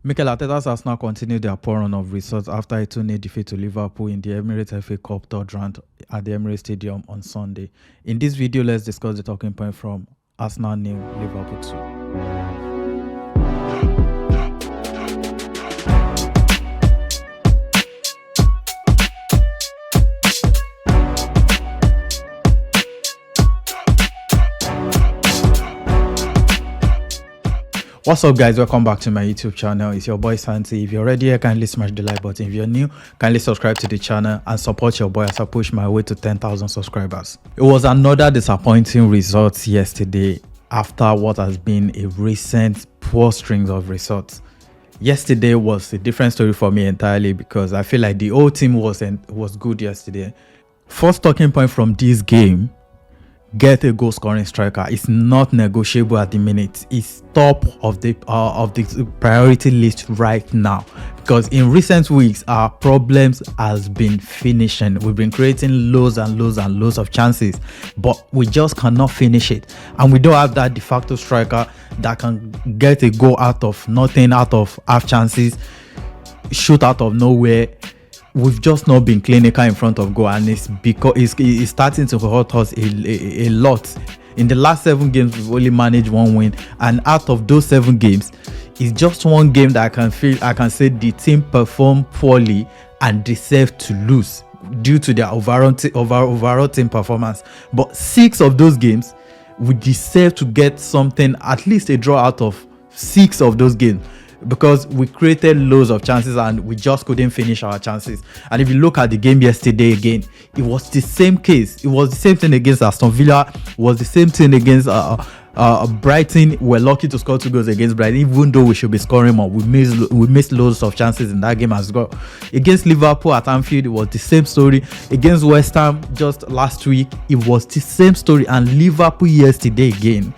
Mikel Arteta's Arsenal continued their poor run of results after a 2-0 defeat to Liverpool in the Emirates FA Cup third round at the Emirates Stadium on Sunday. In this video, let's discuss the talking point from Arsenal 0, Liverpool 2. What's up, guys? Welcome back to my YouTube channel. It's your boy Santi. If you're already here, kindly smash the like button. If you're new, kindly subscribe to the channel and support your boy as I push my way to 10,000 subscribers. It was another disappointing result yesterday after what has been a recent poor string of results. Yesterday was a different story for me entirely because I feel like the whole team was good yesterday. First talking point from this game: get a goal scoring striker. It's not negotiable at the minute. It's top of the priority list right now, because in recent weeks our problems has been finishing. We've been creating loads of chances, but we just cannot finish it, and we don't have that de facto striker that can get a goal out of nothing, out of half chances, shoot out of nowhere. We've just not been clinical in front of goal, and it's because it's starting to hurt us a lot. In the last 7 games, we've only managed 1 win, and out of those 7 games, it's just 1 game that I can say the team performed poorly and deserved to lose due to their overall team performance. But 6 of those games, we deserve to get something, at least a draw out of 6 of those games, because we created loads of chances and we just couldn't finish our chances. And if you look at the game yesterday again, it was the same case. It was the same thing against Aston Villa. It was the same thing against Brighton. We're lucky to score 2 goals against Brighton, even though we should be scoring more. We missed loads of chances in that game as well. Against Liverpool at Anfield, it was the same story. Against West Ham just last week, it was the same story. And Liverpool yesterday again,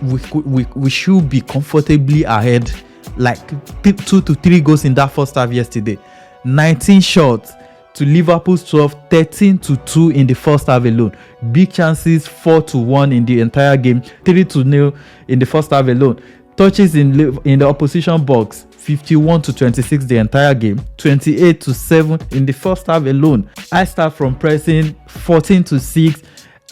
we should be comfortably ahead, like 2 to 3 goals in that first half yesterday. 19 shots to Liverpool's 12, 13 to 2 in the first half alone. Big chances 4 to 1 in the entire game, 3 to 0 in the first half alone. Touches in the opposition box 51 to 26 the entire game, 28 to 7 in the first half alone. I start from pressing 14 to 6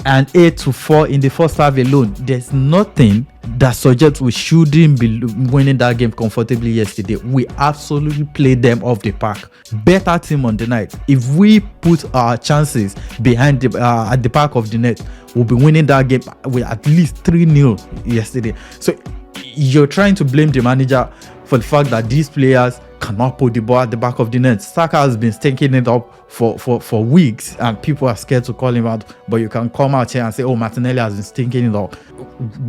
and 8 to 4 in the first half alone. There's nothing that suggests we shouldn't be winning that game comfortably yesterday. We absolutely played them off the park. Better team on the night. If we put our chances behind at the back of the net, we'll be winning that game with at least 3-0 yesterday. So you're trying to blame the manager for the fact that these players cannot put the ball at the back of the net. Saka has been stinking it up for weeks, and people are scared to call him out. But you can come out here and say, oh, Martinelli has been stinking it up.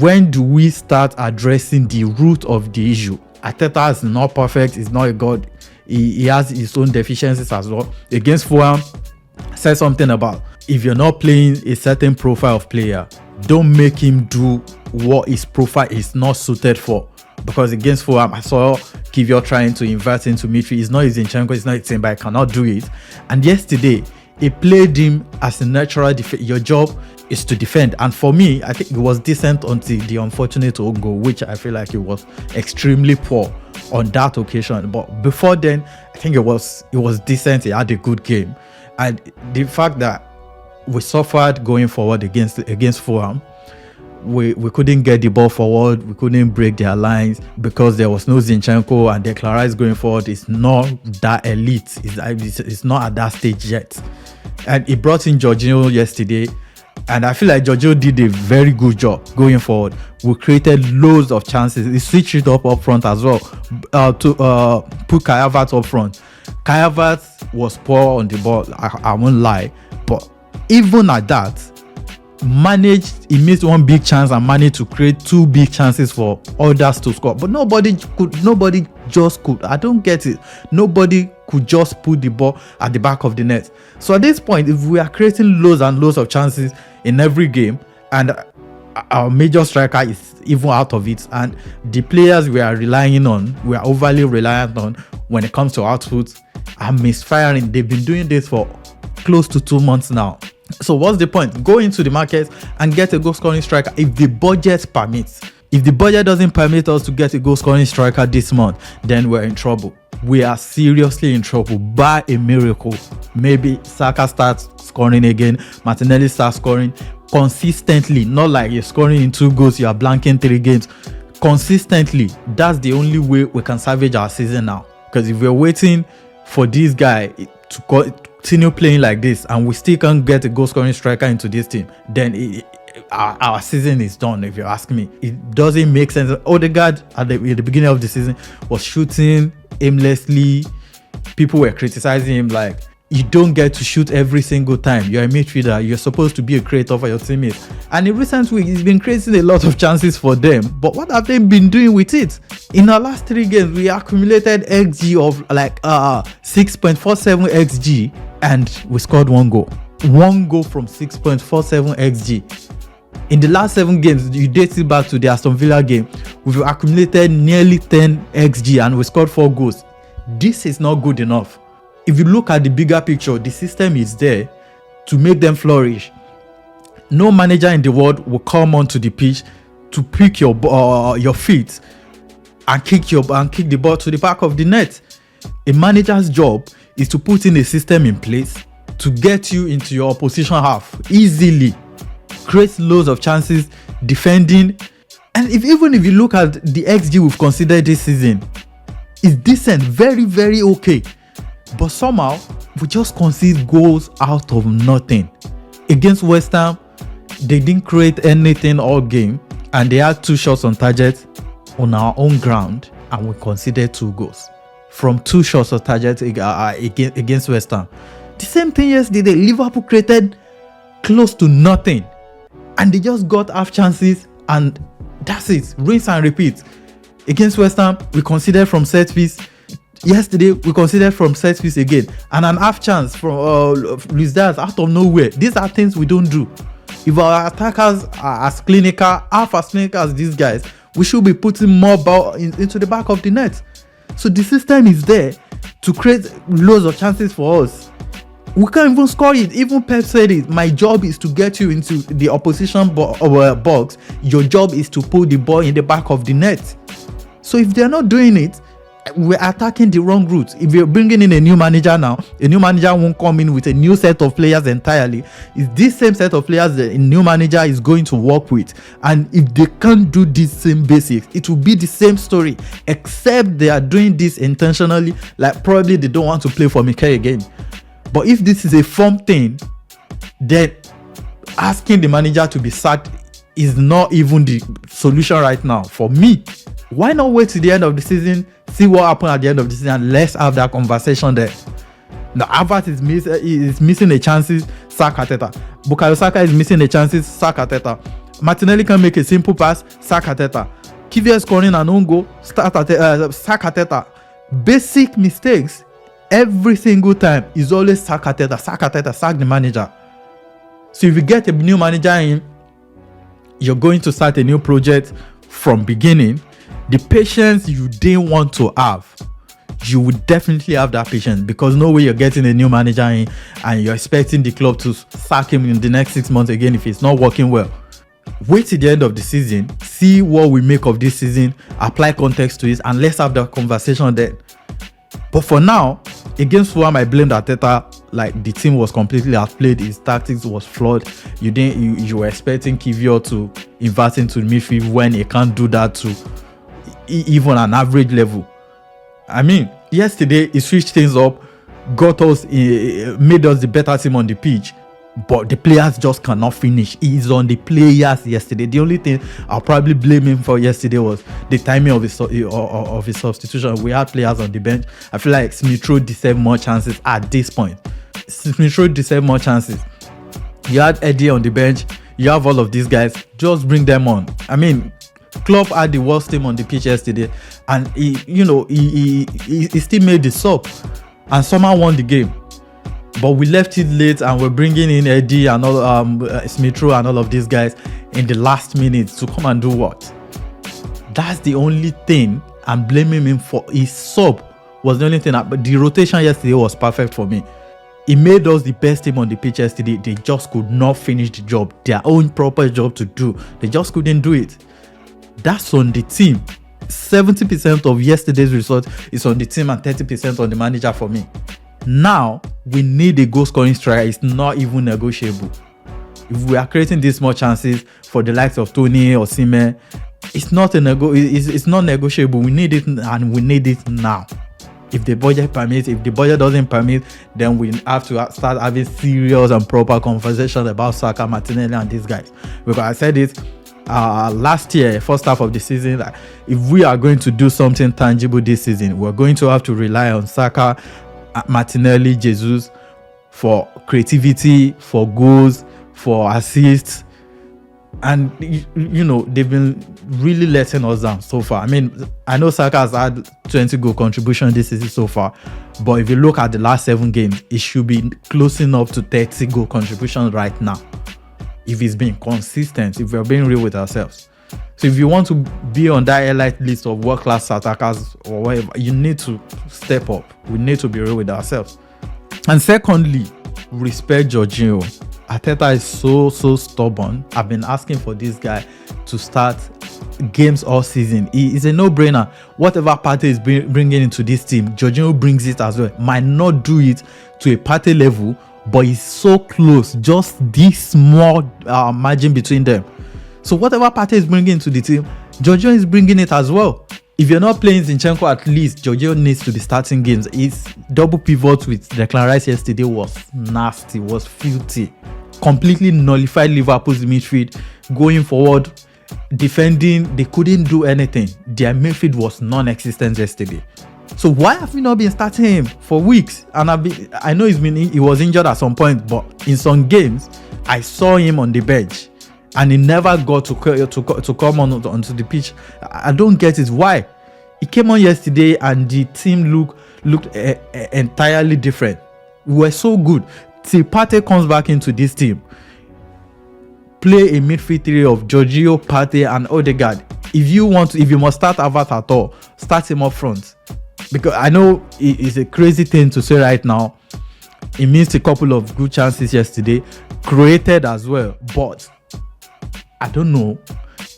When do we start addressing the root of the issue? Arteta is not perfect. He's not a god. He has his own deficiencies as well. Against Fulham, said something about, if you're not playing a certain profile of player, don't make him do what his profile is not suited for. Because against Fulham, I saw Kivior trying to invert into midfield. It's not Zinchenko, it's not Timber, I cannot do it. And yesterday, he played him as a natural defender. Your job is to defend. And for me, I think it was decent until the unfortunate own goal, which I feel like it was extremely poor on that occasion. But before then, I think it was decent. He had a good game. And the fact that we suffered going forward against Fulham, we couldn't get the ball forward, we couldn't break their lines because there was no Zinchenko, and Declan Rice going forward is not that elite. It's not at that stage yet. And he brought in Jorginho yesterday, and I feel like Jorginho did a very good job going forward. We created loads of chances. He switched it up front as well to put Kai Havertz up front. Kai Havertz was poor on the ball, I won't lie, but even at that, he missed 1 big chance and managed to create 2 big chances for others to score. But nobody just could. I don't get it. Nobody could just put the ball at the back of the net. So at this point, if we are creating loads and loads of chances in every game, and our major striker is even out of it, and the players we are overly reliant on when it comes to output are misfiring. They've been doing this for close to 2 months now. So what's the point? Go into the market and get a goal scoring striker if the budget permits. If the budget doesn't permit us to get a goal scoring striker this month, then we're in trouble. We are seriously in trouble. By a miracle, maybe Saka starts scoring again, Martinelli starts scoring consistently, not like you're scoring in 2 goals, you are blanking 3 games. Consistently, that's the only way we can salvage our season now. Because if we're waiting for this guy to continue playing like this and we still can't get a goal scoring striker into this team, then our season is done. If you ask me, it doesn't make sense. Odegaard at the beginning of the season was shooting aimlessly. People were criticizing him like, you don't get to shoot every single time. You're a midfielder. You're supposed to be a creator for your teammates. And in recent weeks, he's been creating a lot of chances for them. But what have they been doing with it? In our last 3 games, we accumulated XG of like 6.47 XG, and we scored 1 goal. 1 goal from 6.47 XG. In the last 7 games, you date it back to the Aston Villa game, we've accumulated nearly 10 XG and we scored 4 goals. This is not good enough. If you look at the bigger picture, the system is there to make them flourish. No manager in the world will come onto the pitch to pick your feet and kick the ball to the back of the net. A manager's job is to put in a system in place to get you into your opposition half easily, create loads of chances, defending. And even if you look at the XG we've considered this season, it's decent, very, very okay. But somehow, we just concede goals out of nothing. Against West Ham, they didn't create anything all game, and they had 2 shots on target on our own ground, and we conceded 2 goals from 2 shots on target against West Ham. The same thing yesterday, Liverpool created close to nothing, and they just got half chances, and that's it. Rinse and repeat. Against West Ham, we conceded from set piece. Yesterday, we conceded from set piece again, and an half chance from Luis Diaz out of nowhere. These are things we don't do. If our attackers are as clinical as these guys, we should be putting more ball into the back of the net. So the system is there to create loads of chances for us. We can't even score it. Even Pep said it. My job is to get you into the opposition box. Your job is to put the ball in the back of the net. So if they're not doing it, we're attacking the wrong route. If you're bringing in a new manager now, a new manager won't come in with a new set of players entirely. It's this same set of players that a new manager is going to work with. And if they can't do these same basics, it will be the same story, except they are doing this intentionally. Like probably they don't want to play for Mikel again. But if this is a form thing, then asking the manager to be sacked is not even the solution right now for me. Why not wait to the end of the season, see what happened at the end of the season, and let's have that conversation there. Now, Havertz is missing the chances, sack Arteta. Bukayo Saka is missing the chances, sack Arteta. Martinelli can make a simple pass, sack Arteta. Kvyat scoring an own goal, sack Arteta. Basic mistakes every single time is always sack Arteta, sack the manager. So if you get a new manager in, you're going to start a new project from beginning. The patience you didn't want to have, you would definitely have that patience, because no way you're getting a new manager in and you're expecting the club to sack him in the next 6 months again if it's not working well. Wait till the end of the season, see what we make of this season, apply context to it, and let's have that conversation then. But for now, against Fulham, I blamed Arteta. Like, the team was completely outplayed. His tactics was flawed. You were expecting Kvyat to invert into the midfield when he can't do that to even an average level. I mean, yesterday he switched things up, got us, made us the better team on the pitch, but the players just cannot finish. He is on the players yesterday. The only thing I'll probably blame him for yesterday was the timing of his substitution. We had players on the bench. I feel like Smith Rowe deserved more chances at this point. Smith Rowe deserved more chances. You had Eddie on the bench. You have all of these guys. Just bring them on. I mean, Klopp had the worst team on the pitch yesterday, and he still made the sub and somehow won the game. But we left it late, and we're bringing in Eddie and all Smith Rowe and all of these guys in the last minutes to come and do what? That's the only thing I'm blaming him for. His sub was the only thing. But the rotation yesterday was perfect for me. It made us the best team on the pitch yesterday. They just could not finish the job, their own proper job to do. They just couldn't do it. That's on the team. 70% of yesterday's result is on the team and 30% on the manager for me. Now, we need a goal scoring striker. It's not even negotiable. If we are creating these more chances for the likes of Tony or Sime, it's not it's not negotiable. We need it, and we need it now. If the budget permits, if the budget doesn't permit, then we have to start having serious and proper conversations about Saka, Martinelli, and these guys. Because I said it last year, first half of the season, that if we are going to do something tangible this season, we're going to have to rely on Saka, Martinelli, Jesus for creativity, for goals, for assists. And they've been really letting us down so far. I mean, I know Saka has had 20 goal contribution this season so far, but if you look at the last 7 games, it should be close enough to 30 goal contribution right now. If it's being consistent, if we're being real with ourselves. So if you want to be on that elite list of world-class attackers or whatever, you need to step up. We need to be real with ourselves. And secondly, respect Jorginho. Arteta is so stubborn. I've been asking for this guy to start games all season. It's a no-brainer. Whatever Partey is bringing into this team, Jorginho brings it as well. Might not do it to a Partey level, but it's so close. Just this small margin between them. So whatever Partey is bringing into the team, Jorginho is bringing it as well. If you're not playing Zinchenko, at least Jorginho needs to be starting games. His double pivot with Declan Rice yesterday was nasty, was filthy. Completely nullified Liverpool's midfield. Going forward, defending, they couldn't do anything. Their midfield was non-existent yesterday. So why have we not been starting him for weeks? And I know he was injured at some point, but in some games, I saw him on the bench. And he never got to come onto the pitch. I don't get it. Why? He came on yesterday and the team looked entirely different. We were so good. Till Partey comes back into this team. Play a midfield three of Jorginho, Partey, and Odegaard. If you must start Havertz at all, start him up front. Because I know it's a crazy thing to say right now. He missed a couple of good chances yesterday. Created as well. But I don't know.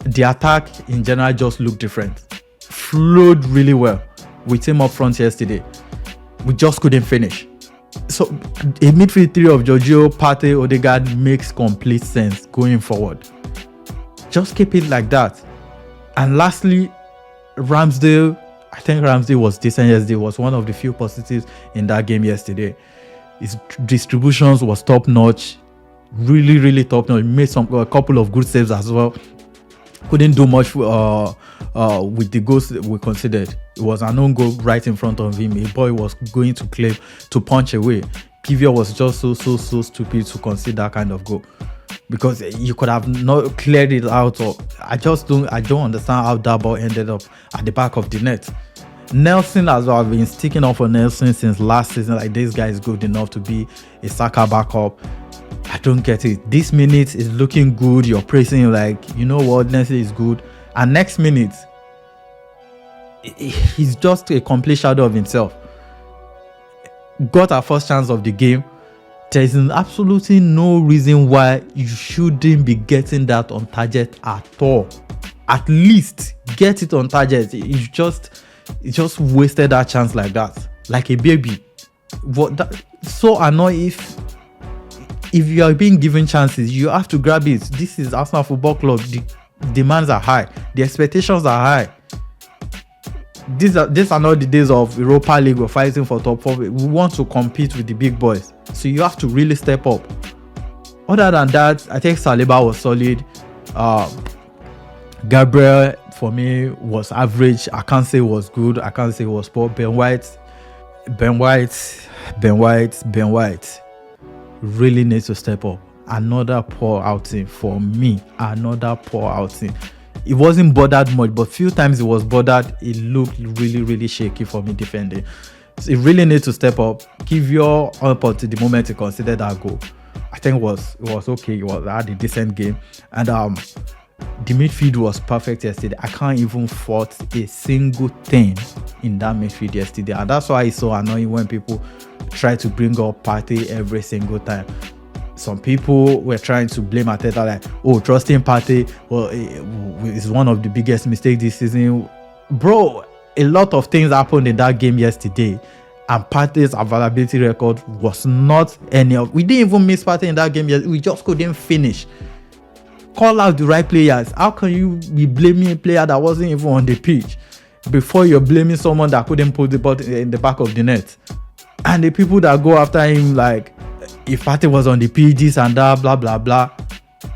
The attack in general just looked different. Flowed really well with him up front yesterday. We just couldn't finish. So a midfield three of Jorginho, Partey, Odegaard makes complete sense going forward. Just keep it like that. And lastly, Ramsdale. I think Ramsdale was decent yesterday. Was one of the few positives in that game yesterday. His distributions was top notch. Really top notch. He made a couple of good saves as well. Couldn't do much with the goals we considered. It was an own goal right in front of him. A boy was going to claim to punch away. Kivior was just so stupid to concede that kind of goal, because you could have not cleared it out. Or I don't understand how that ball ended up at the back of the net. Nelson as well. I've been sticking up for Nelson since last season. Like, this guy is good enough to be a Saka backup. I don't get it. This minute is looking good. You're praising him like, you know what, Nelson is good. And next minute, he's just a complete shadow of himself. Got our first chance of the game. There is absolutely no reason why you shouldn't be getting that on target at all. At least get it on target. You just wasted that chance like that, like a baby. So annoying. If you are being given chances, you have to grab it. This is Arsenal Football Club. The demands are high. The expectations are high. These are not the days of Europa League or fighting for top 4. We want to compete with the big boys. So you have to really step up. Other than that, I think Saliba was solid. Gabriel, for me, was average. I can't say was good. I can't say was poor. Ben White really needs to step up. Another poor outing for me. Another poor outing. It wasn't bothered much, but few times it was bothered. It looked really shaky for me defending. So it really needs to step up. Give your output to the moment you consider that goal. I think it was okay. I had a decent game, and the midfield was perfect yesterday. I can't even fault a single thing in that midfield yesterday, and that's why it's so annoying when people try to bring up Partey every single time. Some people were trying to blame Arteta, like, oh, trusting Partey, well, is one of the biggest mistakes this season. Bro, a lot of things happened in that game yesterday, and Partey's availability record was not any of. We didn't even miss Partey in that game yet. We just couldn't finish. Call out the right players. How can you be blaming a player that wasn't even on the pitch before you're blaming someone that couldn't put the ball in the back of the net? And the people that go after him, like, if Partey was on the pitch, this and that, blah, blah, blah.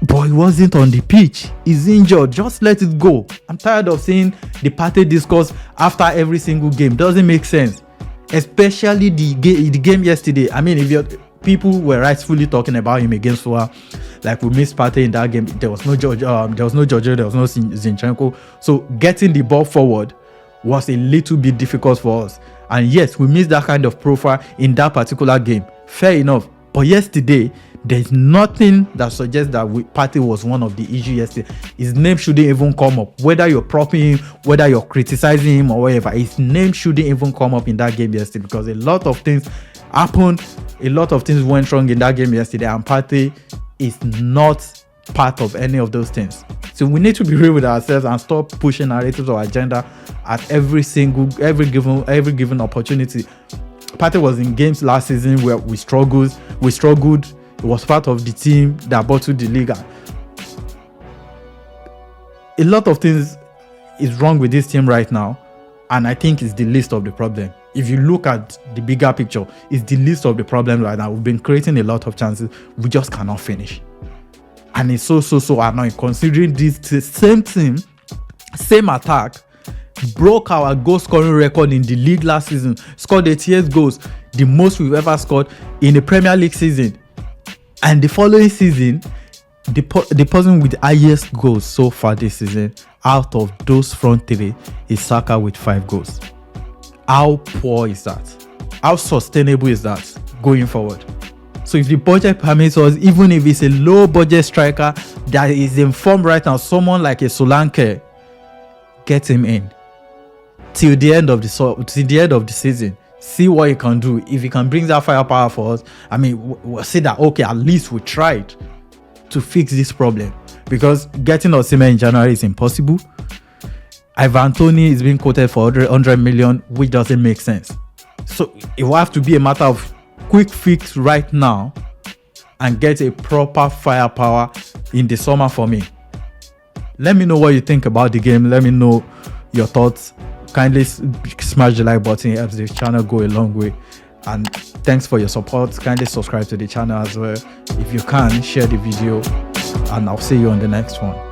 But he wasn't on the pitch. He's injured. Just let it go. I'm tired of seeing the Partey discourse after every single game. Doesn't make sense. Especially the game yesterday. I mean, people were rightfully talking about him against Fulham, like, we missed Partey in that game. There was no Jorginho, there was no Zinchenko. So getting the ball forward was a little bit difficult for us. And yes, we missed that kind of profile in that particular game. Fair enough. But yesterday, there's nothing that suggests that Partey was one of the issues yesterday. His name shouldn't even come up. Whether you're propping him, whether you're criticizing him or whatever, his name shouldn't even come up in that game yesterday, because a lot of things happened. A lot of things went wrong in that game yesterday, and Partey is not part of any of those things. So we need to be real with ourselves and stop pushing narratives or agenda at every given opportunity. Partey was in games last season where we struggled. It was part of the team that bottled the league. A lot of things is wrong with this team right now, and I think it's the least of the problem. If you look at the bigger picture, it's the least of the problem right now. We've been creating a lot of chances. We just cannot finish. And it's so annoying, considering this same team, same attack, broke our goal scoring record in the league last season, scored 88 goals, the most we've ever scored in the Premier League season. And the following season, the person with the highest goals so far this season out of those front three is Saka with 5 goals. How poor is that? How sustainable is that going forward? So if the budget permits us, even if it's a low budget striker that is in form right now, someone like a Solanke, get him in till the end of the season. See what he can do. If he can bring that firepower for us, I mean, we'll say that, okay, at least we tried to fix this problem. Because getting Osimhen in January is impossible. Ivan Toney is being quoted for 100 million, which doesn't make sense. So it will have to be a matter of quick fix right now and get a proper firepower in the summer for me. Let me know what you think about the game. Let me know your thoughts. Kindly smash the like button. It helps this channel go a long way. And thanks for your support. Kindly subscribe to the channel as well. If you can, share the video, and I'll see you on the next one.